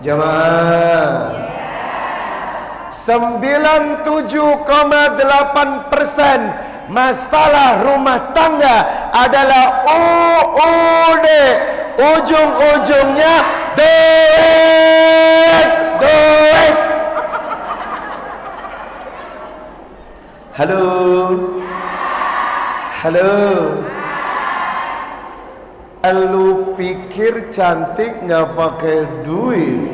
Jamaah, 97,8% masalah rumah tangga adalah UUD, ujung-ujungnya duit. Halo, lu pikir cantik nggak pakai duit?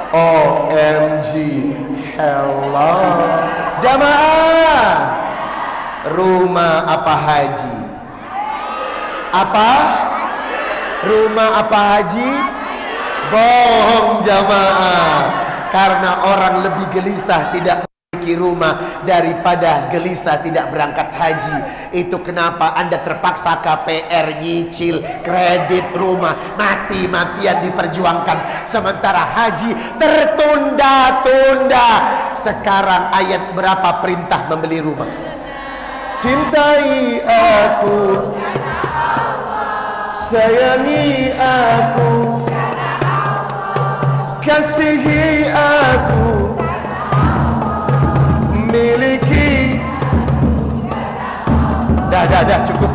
OMG, hello. Jamaah, rumah apa haji? Apa? Rumah apa haji? Bohong jamaah. Karena orang lebih gelisah tidak memiliki rumah daripada gelisah tidak berangkat haji. Itu kenapa Anda terpaksa KPR, nyicil, kredit rumah, mati-matian diperjuangkan. Sementara haji tertunda-tunda. Sekarang ayat berapa perintah membeli rumah? Cintai aku, sayangi aku, kasihi aku, miliki. Dah, cukup.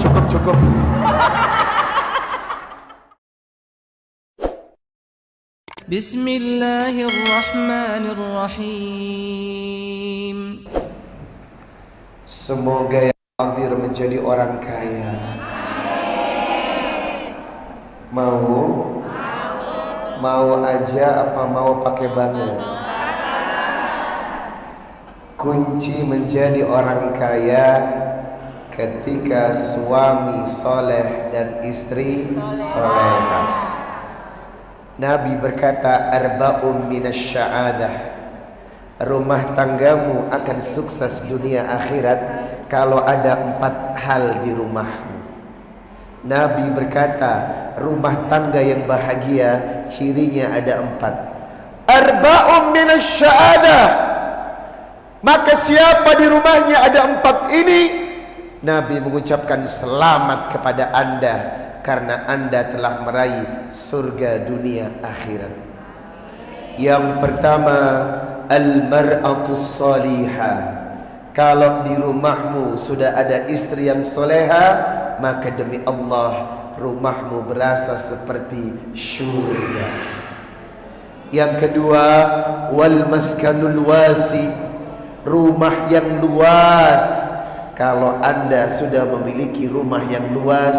Bismillahirrahmanirrahim. Semoga yang hadir menjadi orang kaya. Mau aja apa mau pakai banget? Kunci menjadi orang kaya ketika suami soleh dan istri solehah. Nabi berkata, arba'un minasya'adah. Rumah tanggamu akan sukses dunia akhirat kalau ada 4 hal di rumahmu. Nabi berkata, rumah tangga yang bahagia cirinya ada 4. Arba'un minasya'adah. Maka siapa di rumahnya ada 4 ini, Nabi mengucapkan selamat kepada Anda, karena Anda telah meraih surga dunia akhirat. Yang pertama, al-mar'atus salihah. Kalau di rumahmu sudah ada istri yang soleha, maka demi Allah rumahmu berasa seperti surga. Yang kedua, wal maskanul wasi. Rumah yang luas. Kalau Anda sudah memiliki rumah yang luas,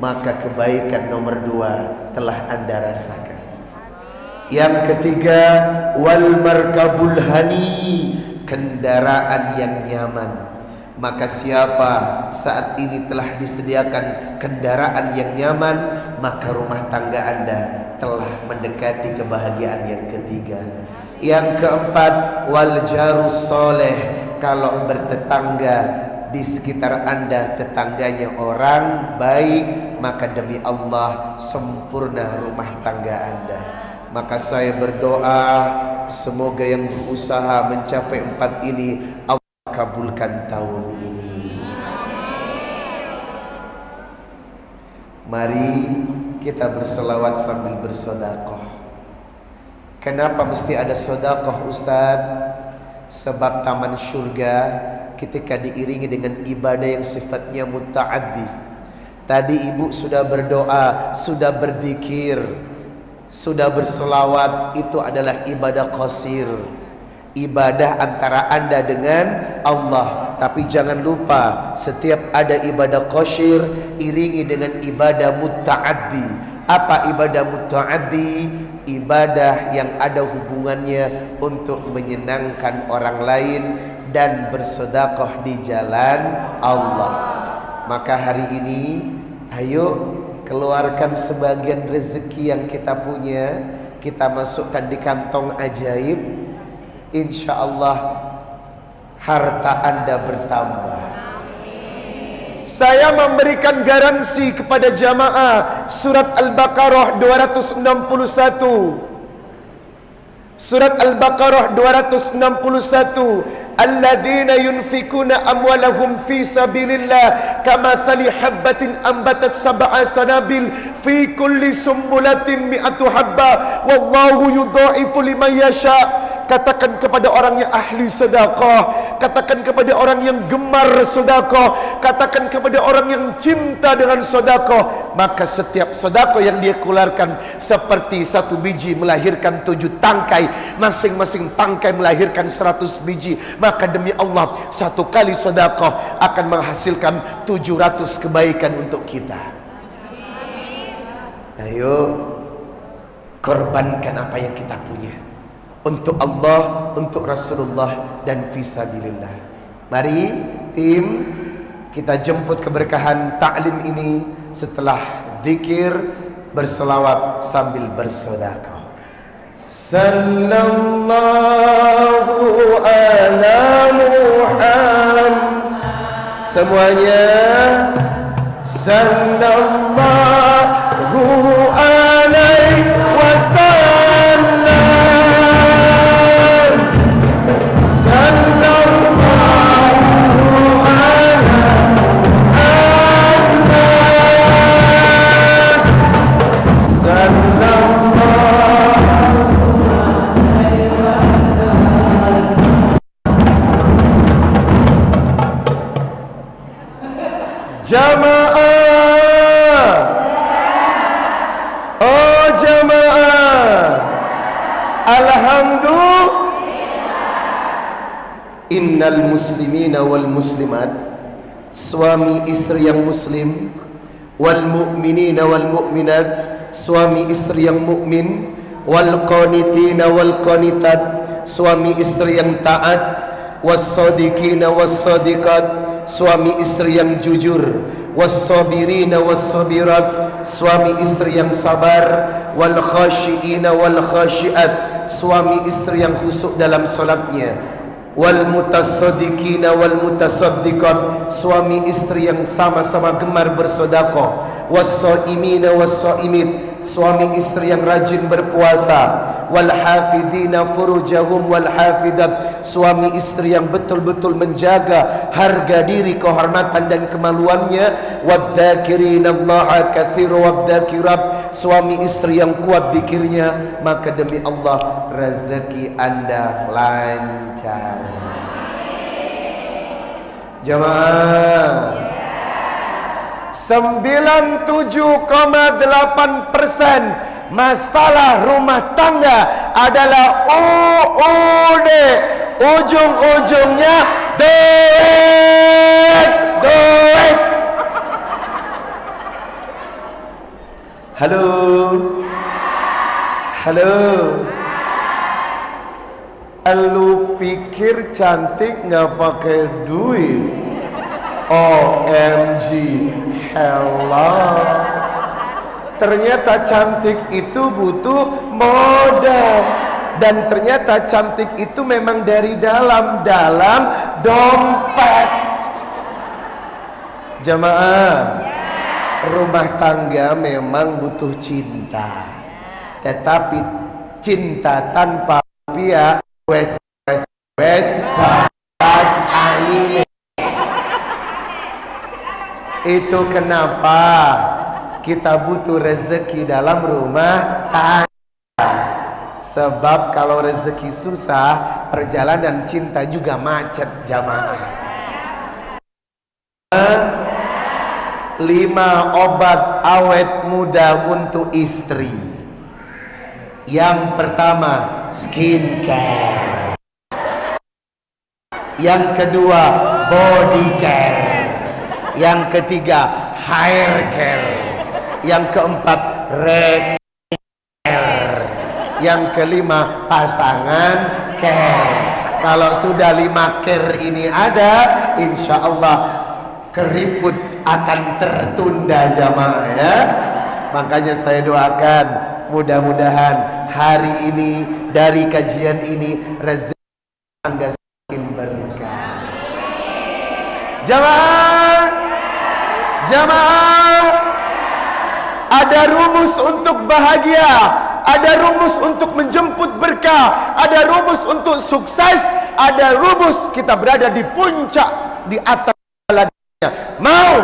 maka kebaikan nomor 2 telah Anda rasakan. Yang ketiga, wal markabul hani. Kendaraan yang nyaman. Maka siapa saat ini telah disediakan kendaraan yang nyaman, maka rumah tangga Anda telah mendekati kebahagiaan yang ketiga. Yang keempat, wal jarus soleh. Kalau bertetangga di sekitar Anda tetangganya orang baik, maka demi Allah sempurna rumah tangga Anda. Maka saya berdoa, semoga yang berusaha mencapai 4 ini Allah kabulkan tahun ini. Mari kita berselawat sambil bersedekah. Kenapa mesti ada sedekah, Ustaz? Sebab taman surga ketika diiringi dengan ibadah yang sifatnya muta'addi. Tadi ibu sudah berdoa, sudah berzikir, sudah berselawat. Itu adalah ibadah qasir, ibadah antara Anda dengan Allah. Tapi jangan lupa, setiap ada ibadah qasir iringi dengan ibadah muta'addi. Apa ibadah muta'addi? Ibadah yang ada hubungannya untuk menyenangkan orang lain dan bersedekah di jalan Allah. Maka hari ini ayo keluarkan sebagian rezeki yang kita punya, kita masukkan di kantong ajaib. Insya Allah harta Anda bertambah. Saya memberikan garansi kepada jamaah surat Al-Baqarah 261. Surat Al-Baqarah 261 alladzina yunfikuna amwalahum fi sabilillah kamathali habbatin ambatat sab'a sanabil fi kulli sumbulatin mi'atu habba wallahu yudha'ifu liman yasha. Katakan kepada orang yang ahli sedekah, katakan kepada orang yang gemar sedekah, katakan kepada orang yang cinta dengan sedekah, maka setiap sedekah yang dia keluarkan seperti satu biji melahirkan 7 tangkai, masing-masing tangkai melahirkan 100 biji. Maka demi Allah, satu kali sedekah akan menghasilkan 700 kebaikan untuk kita. Ayo korbankan apa yang kita punya untuk Allah, untuk Rasulullah, dan fisabilillah. Mari tim, kita jemput keberkahan ta'lim ini setelah zikir, berselawat sambil bersedekah. Sallallahu ala Muhammad. Semuanya sallallahu alaihi wasallam. Jamaah, oh jamaah, alhamdulillah. Innal muslimina wal muslimat, suami istri yang muslim, wal mu'minina wal mu'minat, suami istri yang mukmin, wal qanitina wal qanitat, suami istri yang taat, was sadiqina was sadiqat, suami istri yang jujur, was-sabirina was-sabirat, suami istri yang sabar, wal khashiina wal khashiat, suami istri yang khusyuk dalam salatnya, wal mutasaddiqina wal mutasaddiqat, suami istri yang sama-sama gemar bersedekah, was-shaimina was-shaimit, suami istri yang rajin berpuasa, wal hafidina furujahum wal hafidat, suami istri yang betul-betul menjaga harga diri, kehormatan dan kemaluannya, wadzakirina Allaha katsira wadzakirat, suami istri yang kuat zikirnya, maka demi Allah rezeki Anda lancar. Jamaah, 97,8% masalah rumah tangga adalah UUD, ujung-ujungnya duit. Halo, halo. Lu pikir cantik nggak pakai duit? OMG, hello. Ternyata cantik itu butuh modal, dan ternyata cantik itu memang dari dalam dompet. Jamaah, rumah tangga memang butuh cinta, tetapi cinta tanpa rupiah wes pas angin. Itu kenapa kita butuh rezeki dalam rumah tangga. Sebab kalau rezeki susah, perjalanan cinta juga macet. Jamaah, 5 obat awet muda untuk istri. Yang pertama, skincare. Yang kedua, body care. Yang ketiga, hair care. Yang keempat, red care. Yang kelima, pasangan care. Kalau sudah 5 care ini ada, insya Allah keriput akan tertunda jamaah ya. Makanya saya doakan, mudah-mudahan hari ini dari kajian ini rezeki Anda semakin berkah. Jamaah, jamaah, ada rumus untuk bahagia, ada rumus untuk menjemput berkah. nafkah, ada rumus untuk sukses, ada rumus kita berada di puncak, di atas segalanya. Mau?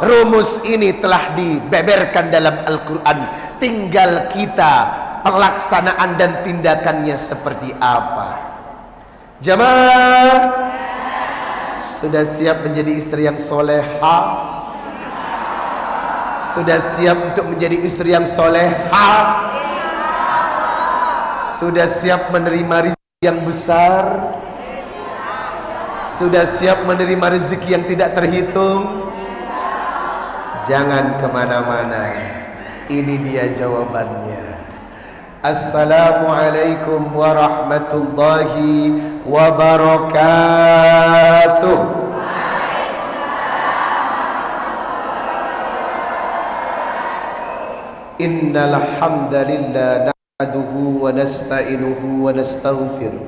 Rumus ini telah dibeberkan dalam Al-Quran. Tinggal kita pelaksanaan dan tindakannya seperti apa. Jamaah, sudah siap menjadi istri yang soleha? Sudah siap untuk menjadi istri yang soleha? Sudah siap menerima rezeki yang besar? Sudah siap menerima rezeki yang tidak terhitung? Jangan kemana-mana. Ini dia jawabannya. Assalamualaikum warahmatullahi wabarakatuh. Innal hamdalillah nahmaduhu wa nasta'inuhu wa nastaghfiruh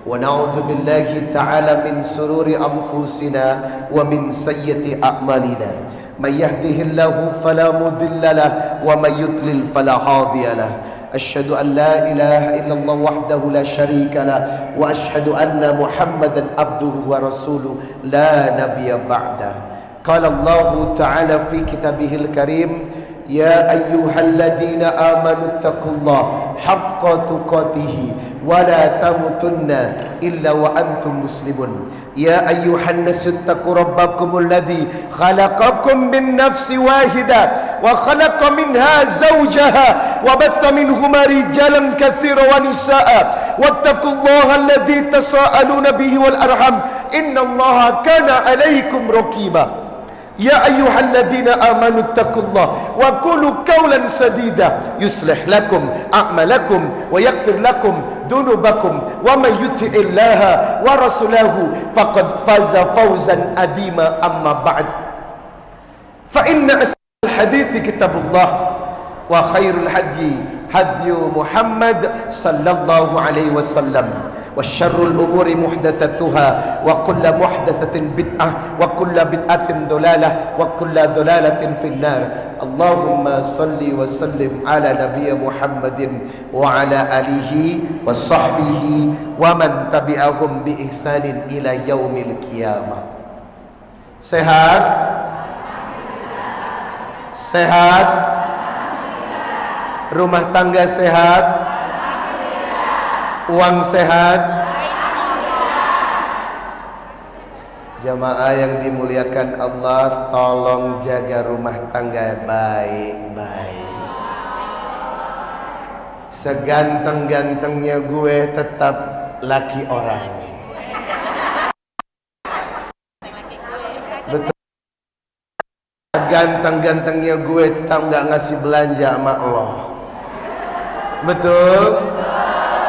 wa na'udzu billahi ta'ala min sururi anfusina wa min sayyiati a'malina. May yahdihillahu fala mudilla lahu wa may yudlil fala hadiya lahu. Asyhadu an la ilaha illallah wahdahu la syarika lahu wa asyhadu anna Muhammadan abduhu wa rasuluh la nabiyya ba'dah. Qala Allah ta'ala fi kitabihil karim, ya ayyuhalladzina amanu taqullaha haqqa tuqatih wa la tamutunna illa wa antum muslimun. Ya ayyuhan nasu taqu rabbakumul ladzi khalaqakum min nafsin wahidah wa khalaqa minha zawjaha wa batha minhuma rijalan katsiran wa nisaa wattaqullaha alladzi tasaaluna bihi wal arham innallaha kana 'alaikum raqiba. Ya ayyuhalladzina amanu taqullaha wa qulu qawlan sadida yuslih lakum a'malakum wa yaghfir lakum dunubakum wa may yuti'illaha wa rasulahu faqad faza fawzan adima. Amma ba'd, fa inna asdaqal hadithi kitabullah wa khairul hadyi hadyu Muhammad sallallahu alaihi wasallam wa syarrul umuri muhdatsatuha wa kullu muhdatsatin bid'ah wa kullu bid'atin dhalalah wa kullu dhalalatin finnar. Allahumma salli wa sallim ala nabiyyi Muhammadin wa ala alihi wa sahbihi wa man tabi'ahum bi ihsanin ila yaumil qiyamah. Sehat? Sehat? Rumah tangga sehat? Uang sehat? Jamaah yang dimuliakan Allah, tolong jaga rumah tangga baik-baik. Seganteng-gantengnya gue tetap laki orang. Betul. Seganteng-gantengnya gue tetap gak ngasih belanja sama Allah. Betul.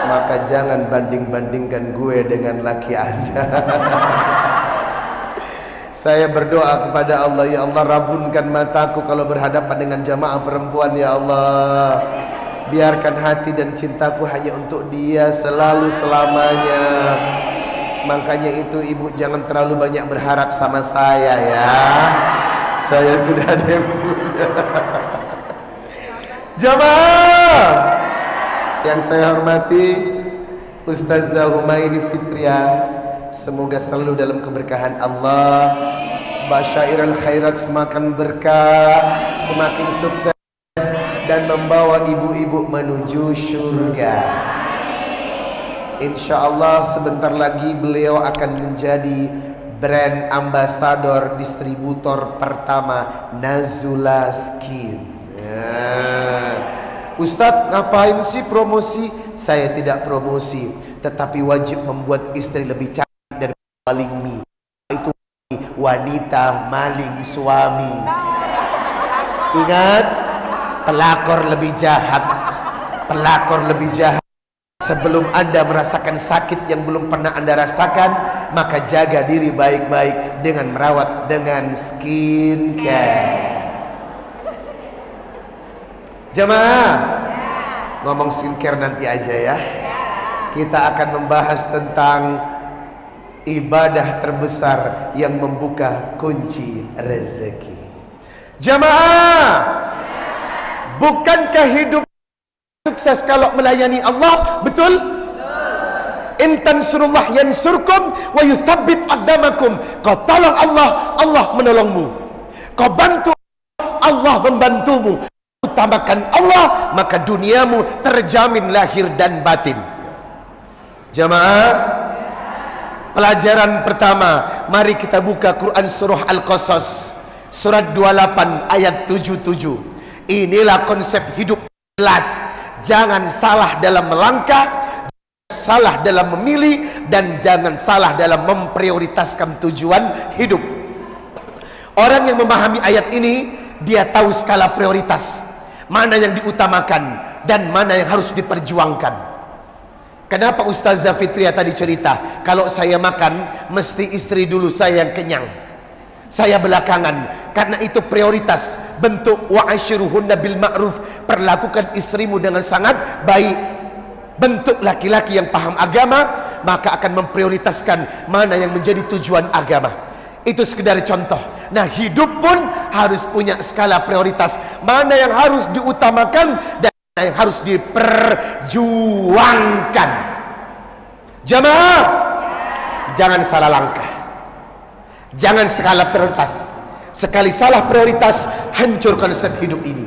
Maka jangan banding-bandingkan gue dengan laki Anda. Saya berdoa kepada Allah, ya Allah rabunkan mataku kalau berhadapan dengan jamaah perempuan, ya Allah. Biarkan hati dan cintaku hanya untuk dia selalu selamanya. Makanya itu ibu jangan terlalu banyak berharap sama saya ya. Saya sudah ada yang punya. Jamaah yang saya hormati, Ustazah Humairi Fitriah, semoga selalu dalam keberkahan Allah. Basyairul khairat, semakin berkah, semakin sukses dan membawa ibu-ibu menuju surga. Insya Allah sebentar lagi beliau akan menjadi brand ambassador distributor pertama Nazula Skin. Ustadz ngapain sih promosi? Saya tidak promosi, tetapi wajib membuat istri lebih cantik dari maling mie. Itu wanita maling suami. Ingat, pelakor lebih jahat. Pelakor lebih jahat. Sebelum Anda merasakan sakit yang belum pernah Anda rasakan, maka jaga diri baik-baik dengan merawat dengan skincare. Jamaah, ngomong skincare nanti aja ya. Kita akan membahas tentang ibadah terbesar yang membuka kunci rezeki. Jamaah, bukankah hidup sukses kalau melayani Allah, betul? In tansurullah yansurkum wa yuthabbit aqdamakum. Kau tolong Allah, Allah menolongmu. Kau bantu Allah membantumu. Utamakan Allah, maka duniamu terjamin lahir dan batin. Jamaah, pelajaran pertama, mari kita buka Quran surah Al-Qasas surat 28 ayat 77. Inilah konsep hidup jelas. Jangan salah dalam melangkah, salah dalam memilih, dan jangan salah dalam memprioritaskan tujuan hidup. Orang yang memahami ayat ini, dia tahu skala prioritas, mana yang diutamakan dan mana yang harus diperjuangkan. Kenapa Ustazah Fitria tadi cerita, kalau saya makan mesti istri dulu saya yang kenyang, saya belakangan, karena itu prioritas. Bentuk wa'ashiruhunna bil ma'ruf, perlakukan istrimu dengan sangat baik. Bentuk laki-laki yang paham agama, maka akan memprioritaskan mana yang menjadi tujuan agama. Itu sekedar contoh. Nah, hidup pun harus punya skala prioritas, mana yang harus diutamakan dan yang harus diperjuangkan. Jamaah, jangan salah langkah, jangan skala prioritas. Sekali salah prioritas, hancur konsep hidup ini.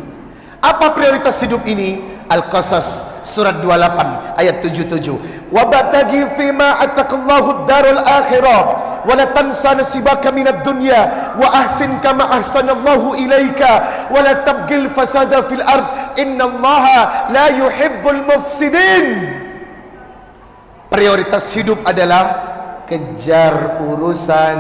Apa prioritas hidup ini? Al-Qasas surat 28 ayat 77. Wabtaghi fima ataqallahu ad-darul akhirah wa la tansa nasibaka minad dunya wa ahsin kama ahsanallahu ilaika wa la tabghil fasada fil ard innallaha la yuhibbul mufsidin. Prioritas hidup adalah kejar urusan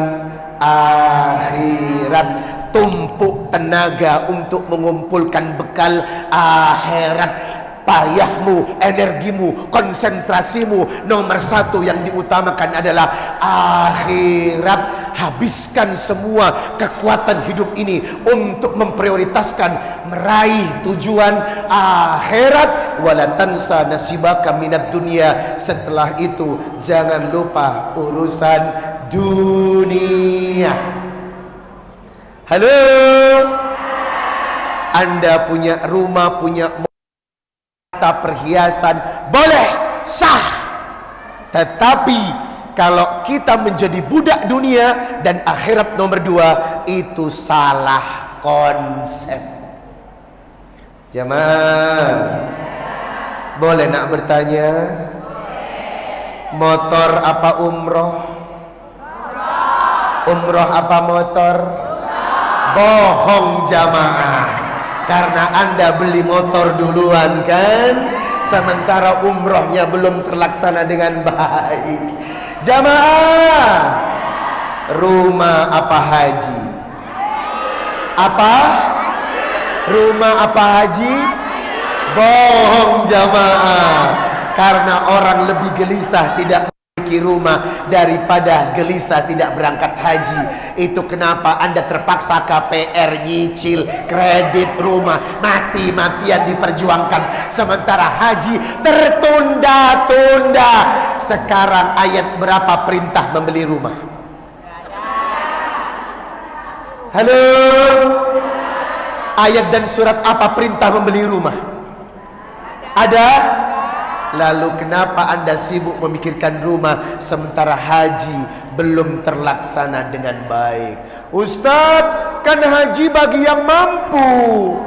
akhirat. Tumpuk tenaga untuk mengumpulkan bekal akhirat. Payahmu, energimu, konsentrasimu, nomor satu yang diutamakan adalah akhirat. Habiskan semua kekuatan hidup ini untuk memprioritaskan meraih tujuan akhirat. Wala tansa nasibaka minad dunya. Setelah itu jangan lupa urusan dunia. Halo, Anda punya rumah, punya perhiasan, boleh, sah. Tetapi kalau kita menjadi budak dunia dan akhirat nomor dua, itu salah konsep. Jamaah, boleh nak bertanya? Motor apa umroh? Umroh apa motor? Bohong jamaah, karena Anda beli motor duluan kan, sementara umrohnya belum terlaksana dengan baik. Jamaah, rumah apa haji? Apa? Rumah apa haji? Bohong jamaah, karena orang lebih gelisah tidak rumah daripada gelisah tidak berangkat haji. Itu kenapa Anda terpaksa KPR, nyicil kredit rumah, mati-matian diperjuangkan, sementara haji tertunda-tunda. Sekarang ayat berapa perintah membeli rumah? Halo, ayat dan surat apa perintah membeli rumah? Ada? Lalu kenapa Anda sibuk memikirkan rumah sementara haji belum terlaksana dengan baik? Ustadz, kan haji bagi yang mampu.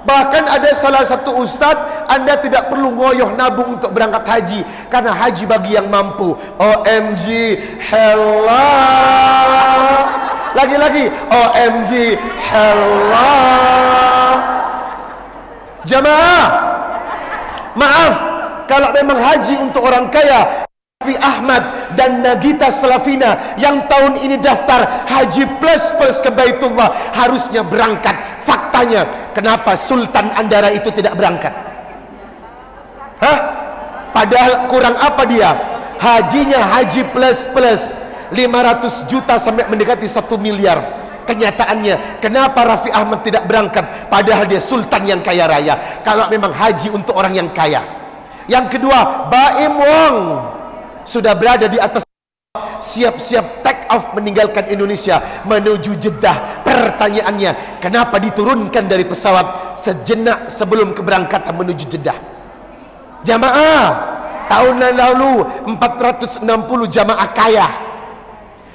Bahkan ada salah satu ustadz, Anda tidak perlu ngoyoh nabung untuk berangkat haji, karena haji bagi yang mampu. OMG, hellah. Lagi-lagi, OMG, hellah. Jamaah, maaf, kalau memang haji untuk orang kaya, Raffi Ahmad dan Nagita Slavina yang tahun ini daftar haji plus ke Baitullah harusnya berangkat. Faktanya, kenapa Sultan Andara itu tidak berangkat? Hah? Padahal kurang apa dia? Hajinya haji plus 500 juta sampai mendekati 1 miliar. Kenyataannya, kenapa Raffi Ahmad tidak berangkat padahal dia sultan yang kaya raya? Kalau memang haji untuk orang yang kaya. Yang kedua, Baim Wong sudah berada di atas, siap-siap take off meninggalkan Indonesia menuju Jeddah. Pertanyaannya, kenapa diturunkan dari pesawat sejenak sebelum keberangkatan menuju Jeddah? Jamaah, tahun lalu 460 jamaah kaya.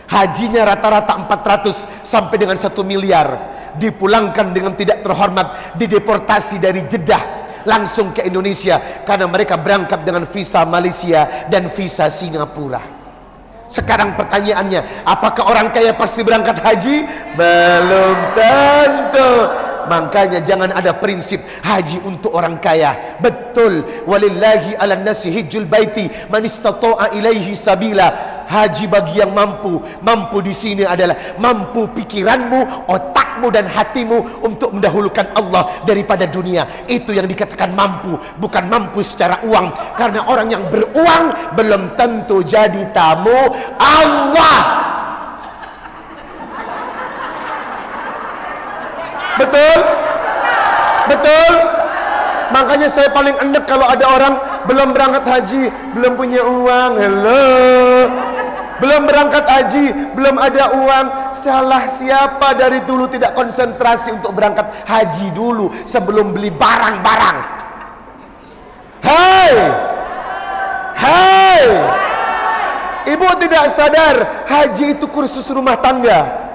Hajinya rata-rata 400 sampai dengan 1 miliar. Dipulangkan dengan tidak terhormat, dideportasi dari Jeddah langsung ke Indonesia karena mereka berangkat dengan visa Malaysia dan visa Singapura. Sekarang pertanyaannya, apakah orang kaya pasti berangkat haji? Belum tentu. Makanya jangan ada prinsip haji untuk orang kaya. Betul, walillahi 'alan nasi hijjul baiti man istata'a ilaihi sabila. Haji bagi yang mampu. Mampu di sini adalah mampu pikiranmu, otakmu dan hatimu untuk mendahulukan Allah daripada dunia. Itu yang dikatakan mampu, bukan mampu secara uang. Karena orang yang beruang belum tentu jadi tamu Allah. Betul? Betul? Makanya saya paling enek kalau ada orang belum berangkat haji, belum punya uang. Hello, belum berangkat haji, belum ada uang. Salah siapa dari dulu tidak konsentrasi untuk berangkat haji dulu sebelum beli barang-barang? Hai, hai, ibu tidak sadar haji itu kursus rumah tangga.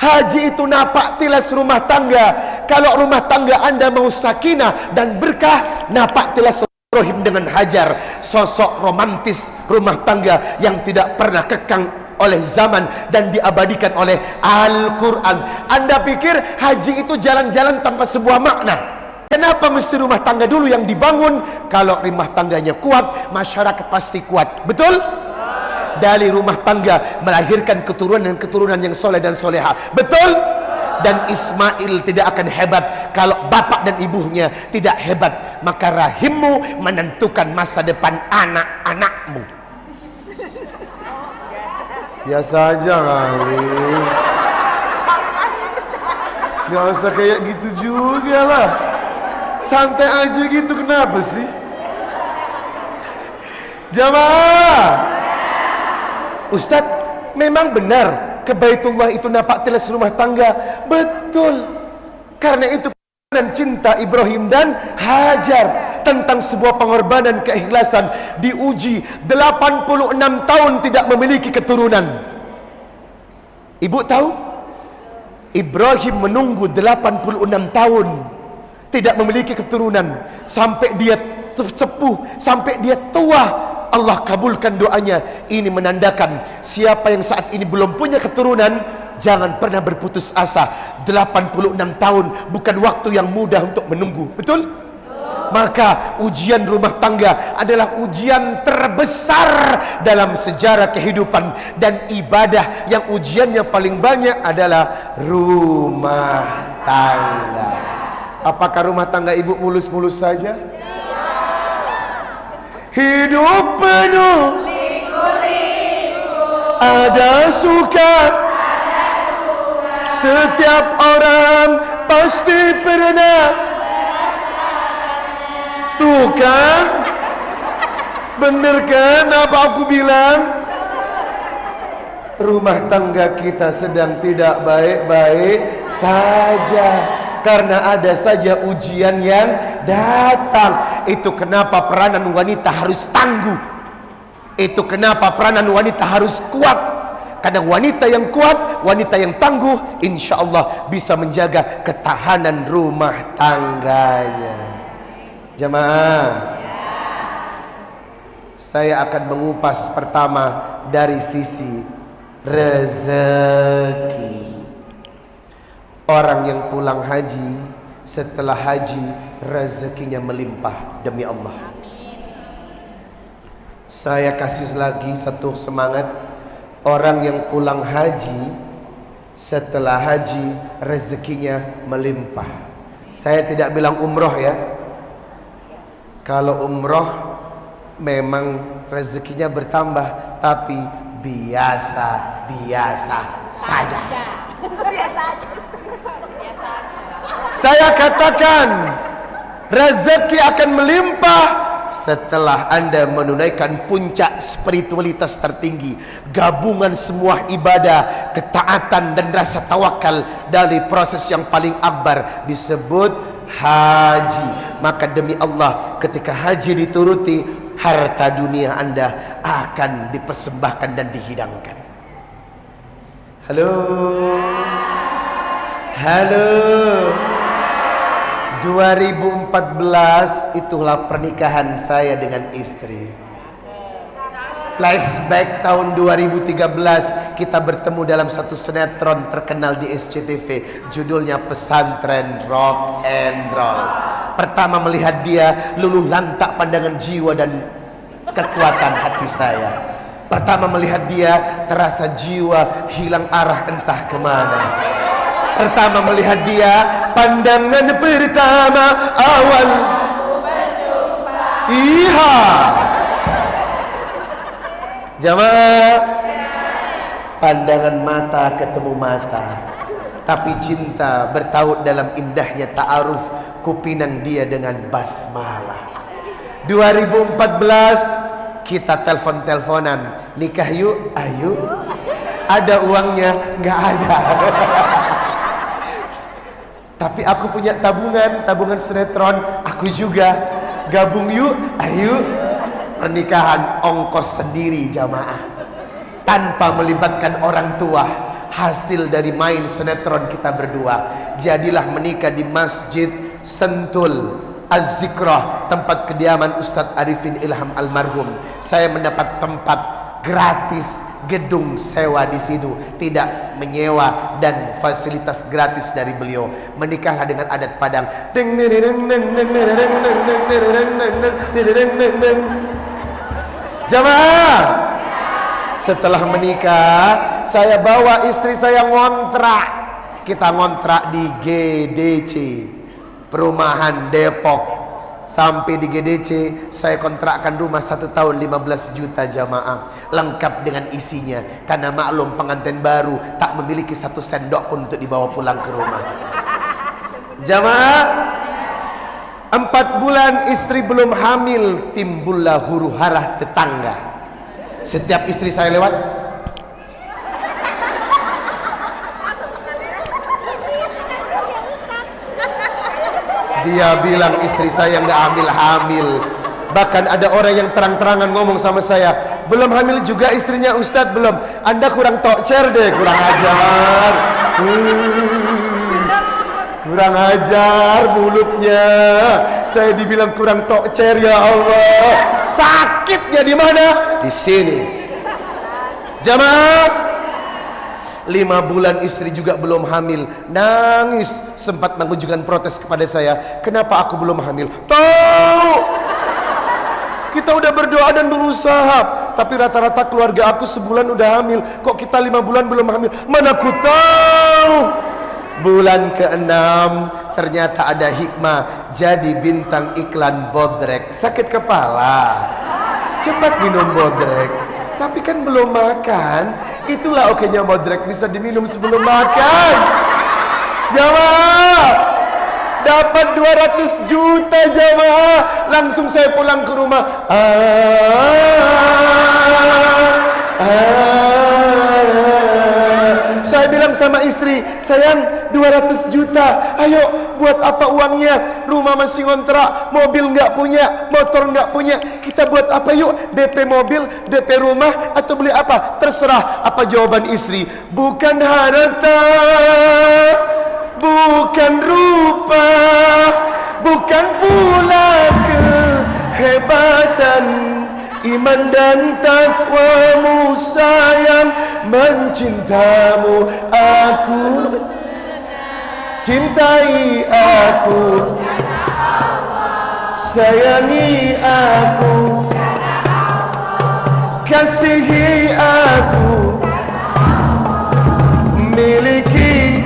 Haji itu napak tilas rumah tangga. Kalau rumah tangga Anda mau sakinah dan berkah, napak tilas rohim dengan hajar. Sosok romantis rumah tangga yang tidak pernah kekang oleh zaman dan diabadikan oleh Al-Quran. Anda pikir haji itu jalan-jalan tanpa sebuah makna? Kenapa mesti rumah tangga dulu yang dibangun? Kalau rumah tangganya kuat, masyarakat pasti kuat. Betul? Dari rumah tangga melahirkan keturunan yang soleh dan soleha. Betul? Dan Ismail tidak akan hebat kalau bapak dan ibunya tidak hebat. Maka rahimmu menentukan masa depan anak-anakmu. Biasa aja kali. Gak usah kayak gitu juga lah. Santai aja gitu, kenapa sih? Jamaah, Ustadz, memang benar ke Baitullah itu napak tilas rumah tangga. Betul. Karena itu dan cinta Ibrahim dan Hajar tentang sebuah pengorbanan keikhlasan diuji 86 tahun tidak memiliki keturunan. Ibu tahu? Ibrahim menunggu 86 tahun tidak memiliki keturunan sampai dia sepuh, sampai dia tua. Allah kabulkan doanya. Ini menandakan siapa yang saat ini belum punya keturunan, jangan pernah berputus asa. 86 tahun bukan waktu yang mudah untuk menunggu. Betul? Maka ujian rumah tangga adalah ujian terbesar dalam sejarah kehidupan. Dan ibadah yang ujiannya paling banyak adalah rumah tangga. Apakah rumah tangga ibu mulus-mulus saja? Hidup penuh liku-liku, ada suka, setiap orang pasti pernah. Tuh kan, bener kan apa aku bilang? Rumah tangga kita sedang tidak baik-baik saja. Karena ada saja ujian yang datang. Itu kenapa peranan wanita harus tangguh. Itu kenapa peranan wanita harus kuat. Karena wanita yang kuat, wanita yang tangguh, insya Allah bisa menjaga ketahanan rumah tangganya. Jamaah, saya akan mengupas pertama dari sisi rezeki. Orang yang pulang haji, setelah haji rezekinya melimpah demi Allah. Saya kasih lagi satu semangat. Orang yang pulang haji, setelah haji rezekinya melimpah. Saya tidak bilang umroh ya. Kalau umroh memang rezekinya bertambah, tapi biasa-biasa saja. Saya katakan rezeki akan melimpah setelah Anda menunaikan puncak spiritualitas tertinggi, gabungan semua ibadah, ketaatan dan rasa tawakal dari proses yang paling akbar disebut haji. Maka demi Allah, ketika haji dituruti, harta dunia Anda akan dipersembahkan dan dihidangkan. Halo, halo. 2014 itulah pernikahan saya dengan istri. Flashback tahun 2013, kita bertemu dalam satu sinetron terkenal di SCTV, judulnya Pesantren Rock and Roll. Pertama melihat dia, luluh lantak pandangan jiwa dan kekuatan hati saya. Pertama melihat dia, terasa jiwa hilang arah entah kemana. Pertama melihat dia, pandangan pertama awal iya. Jamaah, pandangan mata ketemu mata, tapi cinta bertaut dalam indahnya ta'aruf. Kupinang dia dengan basmalah. 2014 kita telepon-teleponan, nikah yuk, ayo. Ada uangnya? Nggak ada. Tapi aku punya tabungan sinetron, aku juga. Gabung yuk, ayo. Pernikahan ongkos sendiri jamaah, tanpa melibatkan orang tua, hasil dari main sinetron kita berdua. Jadilah menikah di Masjid Sentul Az-Zikrah, tempat kediaman Ustadz Arifin Ilham almarhum. Saya mendapat tempat gratis, gedung sewa di situ, tidak menyewa, dan fasilitas gratis dari beliau. Menikahlah dengan adat Padang. Jamaah, setelah menikah, saya bawa istri saya ngontrak. Kita ngontrak di GDC, Perumahan Depok. Sampai di GDC, saya kontrakkan rumah 1 tahun 15 juta jamaah, lengkap dengan isinya. Karena maklum pengantin baru tak memiliki 1 sendok pun untuk dibawa pulang ke rumah. Jamaah, 4 bulan istri belum hamil, timbullah huru hara tetangga. Setiap istri saya lewat, dia bilang istri saya nggak hamil-hamil. Bahkan ada orang yang terang-terangan ngomong sama saya, belum hamil juga istrinya Ustadz. Belum. Anda kurang tokcer deh, kurang ajar. Kurang ajar mulutnya. Saya dibilang kurang tokcer, ya Allah. Sakitnya di mana? Di sini. Jamaah, 5 bulan istri juga belum hamil. Nangis, sempat mengajukan protes kepada saya. Kenapa aku belum hamil? Tahu, kita udah berdoa dan berusaha, tapi rata-rata keluarga aku sebulan udah hamil. Kok kita 5 bulan belum hamil? Mana ku tahu. Bulan ke-6 ternyata ada hikmah, jadi bintang iklan Bodrek. Sakit kepala, cepat minum Bodrek. Tapi kan belum makan. Itulah okenya Bodrek, bisa diminum sebelum makan. Jamaah, dapat 200 juta jamaah. Langsung saya pulang ke rumah. Saya bilang sama istri, sayang, 200 juta, ayo buat apa uangnya? Rumah masih ngontrak, mobil nggak punya, motor nggak punya. Kita buat apa yuk? DP mobil, DP rumah, atau beli apa? Terserah. Apa jawaban istri? Bukan harta, bukan rupa, bukan pula kehebatan, iman dan takwamu sayang, mencintamu aku, cintai aku, sayangi aku, kasihi aku, miliki.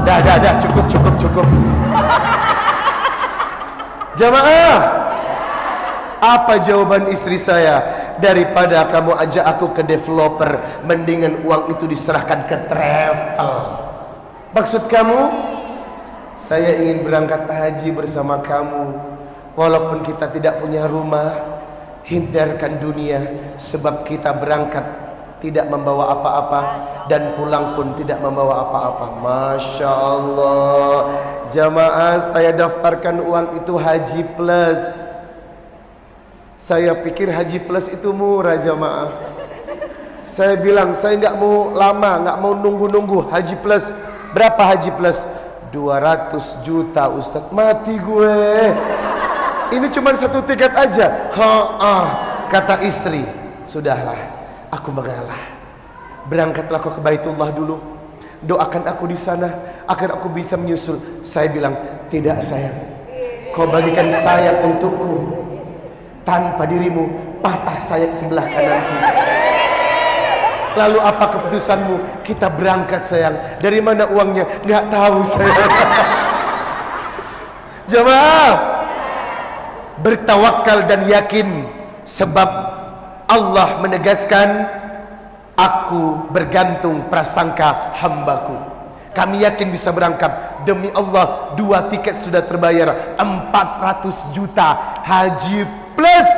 Dah, cukup. Jamaah, apa jawaban istri saya? Daripada kamu ajak aku ke developer, mendingan uang itu diserahkan ke travel. Maksud kamu? Saya ingin berangkat haji bersama kamu. Walaupun kita tidak punya rumah, hindarkan dunia, sebab kita berangkat tidak membawa apa-apa, dan pulang pun tidak membawa apa-apa. Masya Allah. Jamaah, saya daftarkan uang itu Haji Plus. Saya pikir Haji Plus itu murah jamaah. Saya bilang saya nggak mau lama, nggak mau nunggu-nunggu. Haji Plus, berapa Haji Plus? 200 juta Ustaz. Mati gue. Ini cuma satu tiket aja. Kata istri, sudahlah, aku mengalah. Berangkatlah kau ke Baitullah dulu. Doakan aku di sana agar aku bisa menyusul. Saya bilang, tidak sayang. Kau bagikan sayap untukku. Tanpa dirimu patah sayap sebelah kananku. Lalu apa keputusanmu? Kita berangkat sayang. Dari mana uangnya? Nggak tahu sayang. Jamaah, bertawakal dan yakin, sebab Allah menegaskan, aku bergantung prasangka hambaku. Kami yakin bisa berangkat. Demi Allah, 2 tiket sudah terbayar, 400 juta Haji Plus.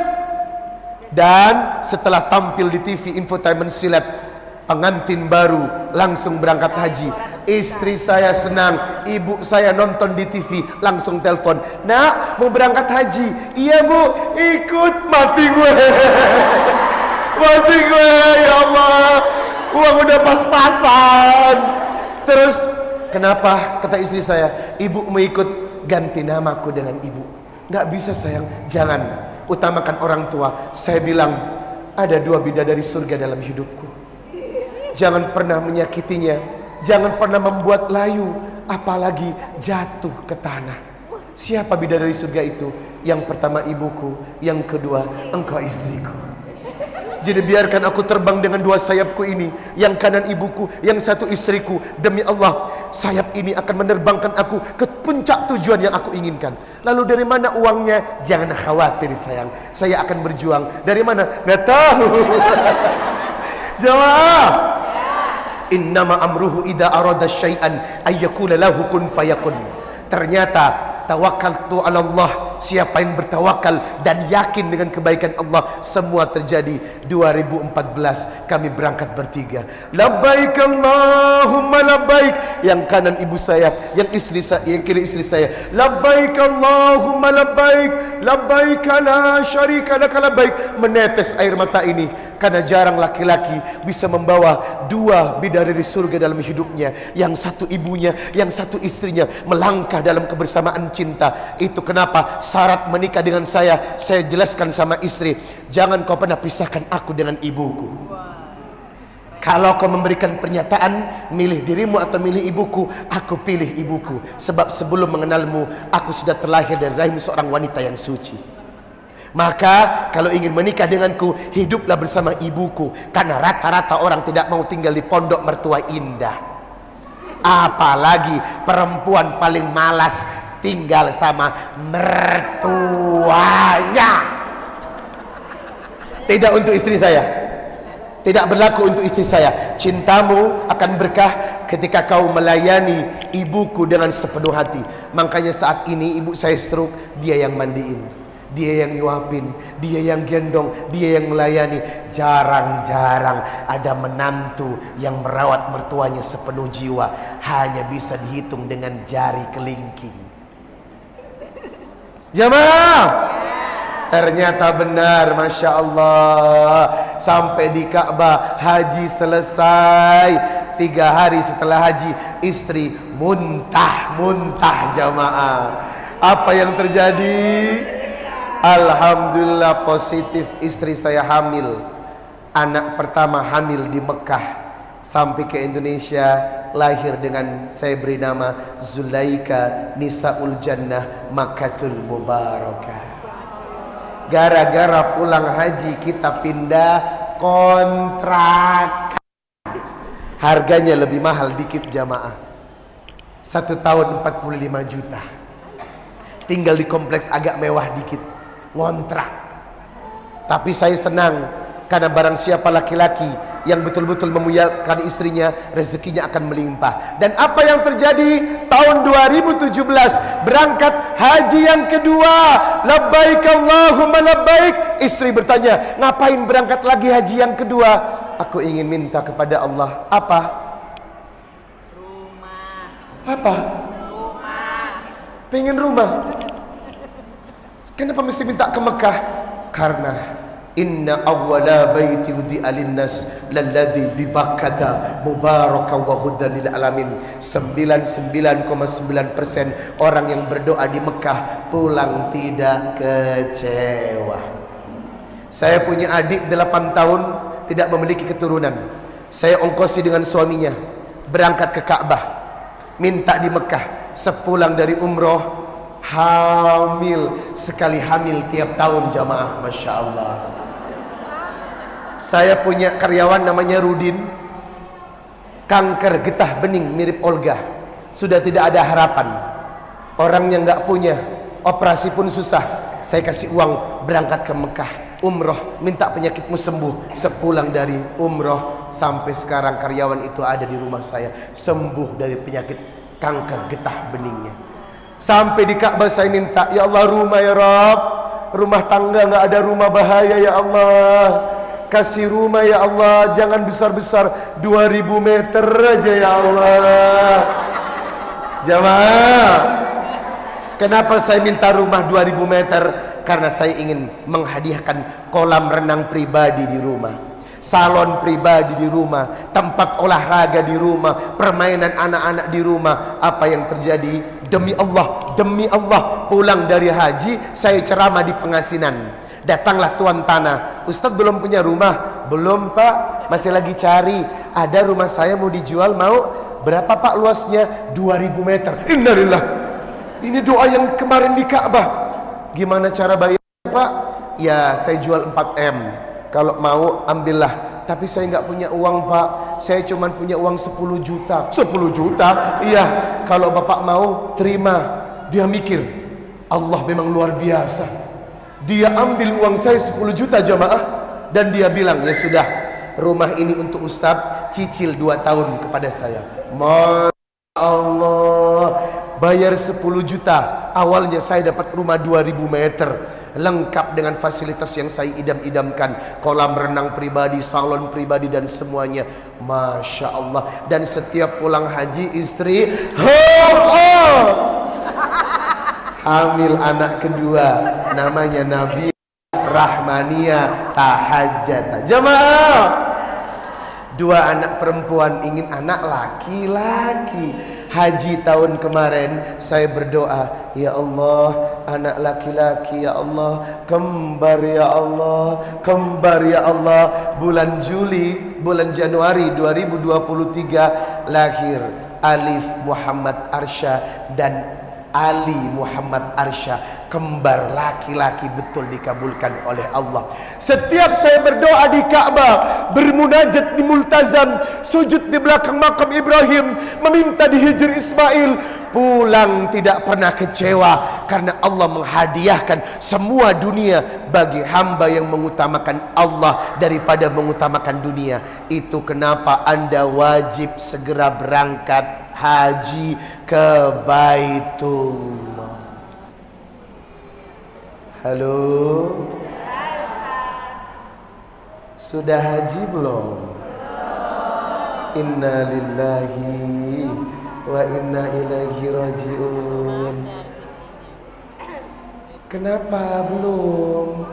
Dan setelah tampil di TV Infotainment Silat, pengantin baru langsung berangkat haji. Istri saya senang, ibu saya nonton di TV langsung telepon, nak mau berangkat haji? Iya bu, ikut. Mati gue. Mati gue, ya Allah, uang udah pas-pasan. Terus kenapa? Kata istri saya, ibu mau ikut, ganti namaku dengan ibu. Nggak bisa sayang, jangan. Utamakan orang tua. Saya bilang, ada 2 bidadari surga dalam hidupku. Jangan pernah menyakitinya, jangan pernah membuat layu, apalagi jatuh ke tanah. Siapa bidadari surga itu? Yang pertama ibuku, yang kedua engkau istriku. Jadi biarkan aku terbang dengan 2 sayapku ini. Yang kanan ibuku, yang satu istriku. Demi Allah, sayap ini akan menerbangkan aku ke puncak tujuan yang aku inginkan. Lalu dari mana uangnya? Jangan khawatir sayang, saya akan berjuang. Dari mana? Nggak tahu. Jawab. Innama amruhu idza arada syai'an ayyakula lahu kun fayakun. Ternyata tawakkaltu ala Allah, siapa yang bertawakal dan yakin dengan kebaikan Allah, semua terjadi. 2014 kami berangkat bertiga. Labbaik Allahumma labbaik. Yang kanan ibu saya, yang istri saya, yang kiri istri saya. Labbaik Allahumma labbaik, labbaik la syarika lak labbaik. Menetes air mata ini karena jarang laki-laki bisa membawa 2 bidadari surga dalam hidupnya. Yang satu ibunya, yang satu istrinya, melangkah dalam kebersamaan cinta. Itu kenapa syarat menikah dengan saya jelaskan sama istri, jangan kau pernah pisahkan aku dengan ibuku. Kalau kau memberikan pernyataan milih dirimu atau milih ibuku, aku pilih ibuku. Sebab sebelum mengenalmu, aku sudah terlahir dari rahim seorang wanita yang suci. Maka kalau ingin menikah denganku, hiduplah bersama ibuku. Karena rata-rata orang tidak mau tinggal di pondok mertua indah. Apalagi perempuan paling malas tinggal sama mertuanya. Tidak untuk istri saya, tidak berlaku untuk istri saya. Cintamu akan berkah ketika kau melayani ibuku dengan sepenuh hati. Makanya saat ini ibu saya stroke, dia yang mandiin, dia yang nyuapin, dia yang gendong, dia yang melayani. Jarang-jarang ada menantu yang merawat mertuanya sepenuh jiwa. Hanya bisa dihitung dengan jari kelingking. Jamaah, ternyata benar, Masya Allah. Sampai di Ka'bah, haji selesai. 3 hari setelah haji, istri muntah-muntah jamaah. Apa yang terjadi? Alhamdulillah positif, istri saya hamil. Anak pertama hamil di Mekah. Sampai ke Indonesia, lahir dengan saya beri nama Zulaika Nisaul Jannah Makkatul Mubarakah. Gara-gara pulang haji kita pindah kontrak. Harganya lebih mahal dikit jamaah. 1 tahun 45 juta. Tinggal di kompleks agak mewah dikit. Ngontrak. Tapi saya senang karena barang siapa laki-laki yang betul-betul memuliakan istrinya, rezekinya akan melimpah. Dan apa yang terjadi? Tahun 2017 berangkat haji yang kedua. Labbaik Allahumma labbaik. Istri bertanya, ngapain berangkat lagi haji yang kedua? Aku ingin minta kepada Allah. Apa? Rumah. Apa? Rumah. Pengen rumah. Kenapa mesti minta ke Mekah? Karena inna awwala baiti wudi'a linnas lalladzi bi Bakkah mubarakan wa hudan lil alamin. 99,9% orang yang berdoa di Mekah pulang tidak kecewa. Saya punya adik 8 tahun tidak memiliki keturunan. Saya ongkosi dengan suaminya berangkat ke Ka'bah, minta di Mekah. Sepulang dari umroh hamil, sekali hamil tiap tahun jamaah, Masya Allah. Saya punya karyawan namanya Rudin, kanker getah bening mirip Olga, sudah tidak ada harapan. Orangnya nggak punya, operasi pun susah. Saya kasih uang berangkat ke Mekah umroh, minta penyakitmu sembuh. Sepulang dari umroh sampai sekarang karyawan itu ada di rumah saya, sembuh dari penyakit kanker getah beningnya. Sampai di Ka'bah saya minta, ya Allah rumah ya Rabb, rumah tangga nggak ada, rumah bahaya ya Allah, kasih rumah ya Allah, jangan besar-besar, 2000 meter aja ya Allah. Jamaah, kenapa saya minta rumah 2000 meter? Karena saya ingin menghadiahkan kolam renang pribadi di rumah, salon pribadi di rumah, tempat olahraga di rumah, permainan anak-anak di rumah. Apa yang terjadi? Demi Allah, pulang dari haji saya ceramah di Pengasinan. Datanglah tuan tanah, Ustadz belum punya rumah? Belum Pak, masih lagi cari. Ada rumah saya mau dijual, mau berapa Pak luasnya? 2000 meter. Innalillah. Ini doa yang kemarin di Ka'bah. Gimana cara bayar Pak? Ya saya jual 4M, kalau mau ambillah. Tapi saya nggak punya uang Pak, saya cuma punya uang 10 juta. 10 juta? Iya, kalau Bapak mau terima. Dia mikir, Allah memang luar biasa. Dia ambil uang saya 10 juta jamaah, dan dia bilang, ya sudah, rumah ini untuk Ustadz, cicil 2 tahun kepada saya. Masya Allah, bayar 10 juta. Awalnya saya dapat rumah 2000 meter, lengkap dengan fasilitas yang saya idam-idamkan, kolam renang pribadi, salon pribadi, dan semuanya. Masya Allah. Dan setiap pulang haji istri hamil anak kedua, namanya Nabi Rahmania Tahajjata. Jamaah, 2 anak perempuan, ingin anak laki-laki. Haji tahun kemarin saya berdoa, ya Allah, anak laki-laki ya Allah, kembar ya Allah, kembar ya Allah. Bulan Januari 2023 lahir Alif Muhammad Arsya dan Ali Muhammad Arsya, kembar laki-laki, betul dikabulkan oleh Allah. Setiap saya berdoa di Ka'bah, bermunajat di Multazam, sujud di belakang makam Ibrahim, meminta di Hijr Ismail, pulang tidak pernah kecewa, karena Allah menghadiahkan semua dunia bagi hamba yang mengutamakan Allah daripada mengutamakan dunia. Itu kenapa Anda wajib segera berangkat haji ke Baitullah. Halo, sudah haji belum? Inna lillahi wa inna ilaihi rajiun. Kenapa belum?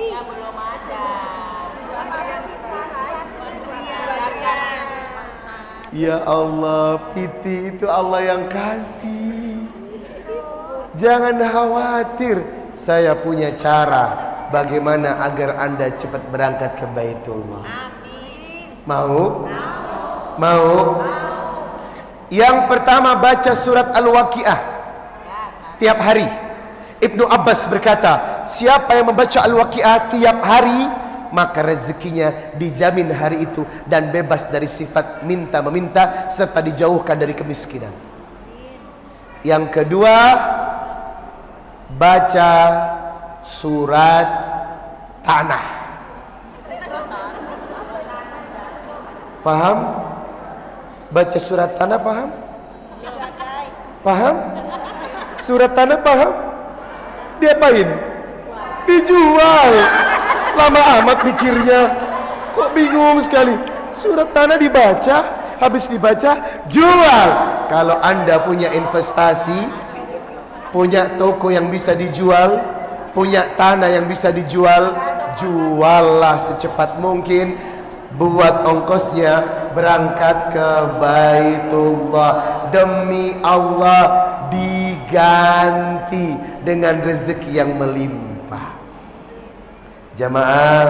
Belum ada. Ya Allah, piti itu Allah yang kasih. Jangan khawatir, saya punya cara bagaimana agar Anda cepat berangkat ke Baitullah. Amin. Mau? Mau? Yang pertama, baca surat Al-Waqiah tiap hari. Ibnu Abbas berkata, siapa yang membaca Al-Waqiah tiap hari, maka rezekinya dijamin hari itu dan bebas dari sifat minta-meminta serta dijauhkan dari kemiskinan. Yang kedua, baca surat tanah. Paham? Baca surat tanah, paham? Paham? Surat tanah paham? Diapain? Dijual. Lama amat mikirnya. Kok bingung sekali? Surat tanah dibaca, habis dibaca jual. Kalau Anda punya investasi, punya toko yang bisa dijual, punya tanah yang bisa dijual, juallah secepat mungkin. Buat ongkosnya berangkat ke Baitullah. Demi Allah diganti dengan rezeki yang melimpah. Jamaah,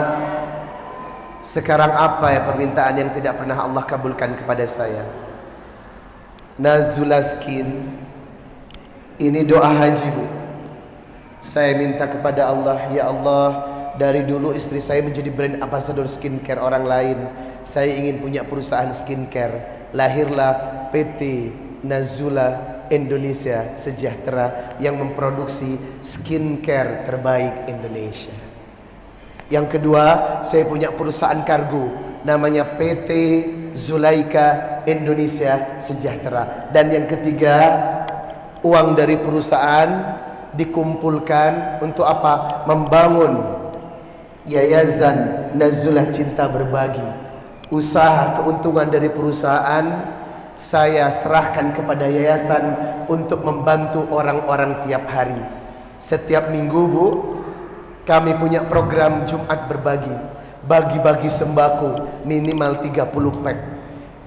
sekarang apa ya permintaan yang tidak pernah Allah kabulkan kepada saya? Nazula skin. Ini doa haji, Bu. Saya minta kepada Allah, ya Allah, dari dulu istri saya menjadi brand ambassador skincare orang lain. Saya ingin punya perusahaan skincare. Lahirlah PT Nazula Indonesia Sejahtera yang memproduksi skincare terbaik Indonesia. Yang kedua, saya punya perusahaan kargo namanya PT Zulaika Indonesia Sejahtera. Dan yang ketiga, uang dari perusahaan dikumpulkan untuk apa? Membangun Yayasan Nazulah Cinta Berbagi. Usaha keuntungan dari perusahaan saya serahkan kepada yayasan untuk membantu orang-orang tiap hari. Setiap minggu, Bu, kami punya program Jumat Berbagi. Bagi-bagi sembako minimal 30 pack.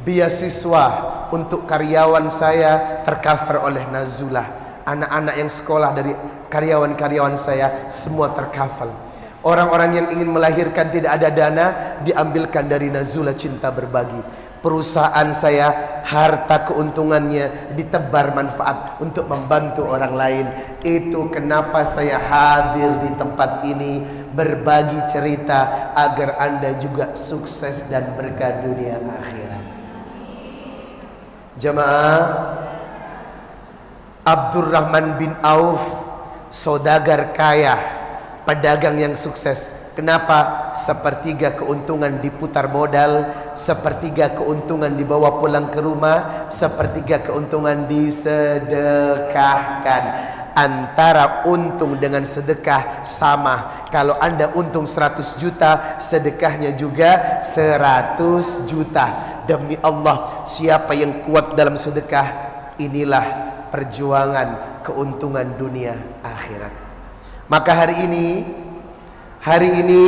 Beasiswa untuk karyawan saya tercover oleh Nazulah. Anak-anak yang sekolah dari karyawan-karyawan saya semua tercover. Orang-orang yang ingin melahirkan tidak ada dana, diambilkan dari Nazula Cinta Berbagi. Perusahaan saya, harta keuntungannya ditebar manfaat untuk membantu orang lain. Itu kenapa saya hadir di tempat ini, berbagi cerita agar Anda juga sukses dan berkah dunia akhirat. Jamaah, Abdurrahman bin Auf, saudagar kaya, pedagang yang sukses. Kenapa? Sepertiga keuntungan diputar modal, sepertiga keuntungan dibawa pulang ke rumah, sepertiga keuntungan disedekahkan. Antara untung dengan sedekah sama. Kalau Anda untung 100 juta, sedekahnya juga 100 juta. Demi Allah, siapa yang kuat dalam sedekah, inilah perjuangan keuntungan dunia akhirat. Maka hari ini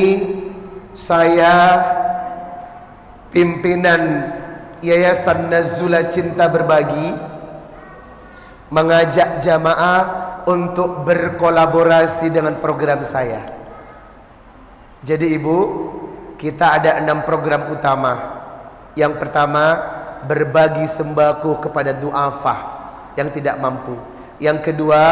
saya pimpinan Yayasan Nazula Cinta Berbagi mengajak jamaah untuk berkolaborasi dengan program saya. Jadi Ibu, kita ada 6 program utama. Yang pertama, berbagi sembako kepada du'afah yang tidak mampu. Yang kedua,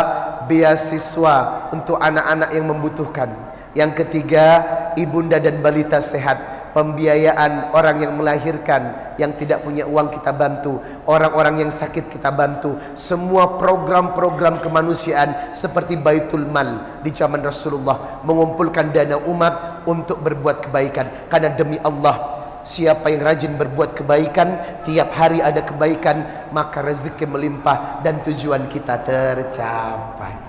beasiswa untuk anak-anak yang membutuhkan. Yang ketiga, ibunda dan balita sehat. Pembiayaan orang yang melahirkan, yang tidak punya uang kita bantu. Orang-orang yang sakit kita bantu. Semua program-program kemanusiaan seperti Baitul Mal di zaman Rasulullah, mengumpulkan dana umat untuk berbuat kebaikan. Karena demi Allah, siapa yang rajin berbuat kebaikan, tiap hari ada kebaikan, maka rezeki melimpah dan tujuan kita tercapai.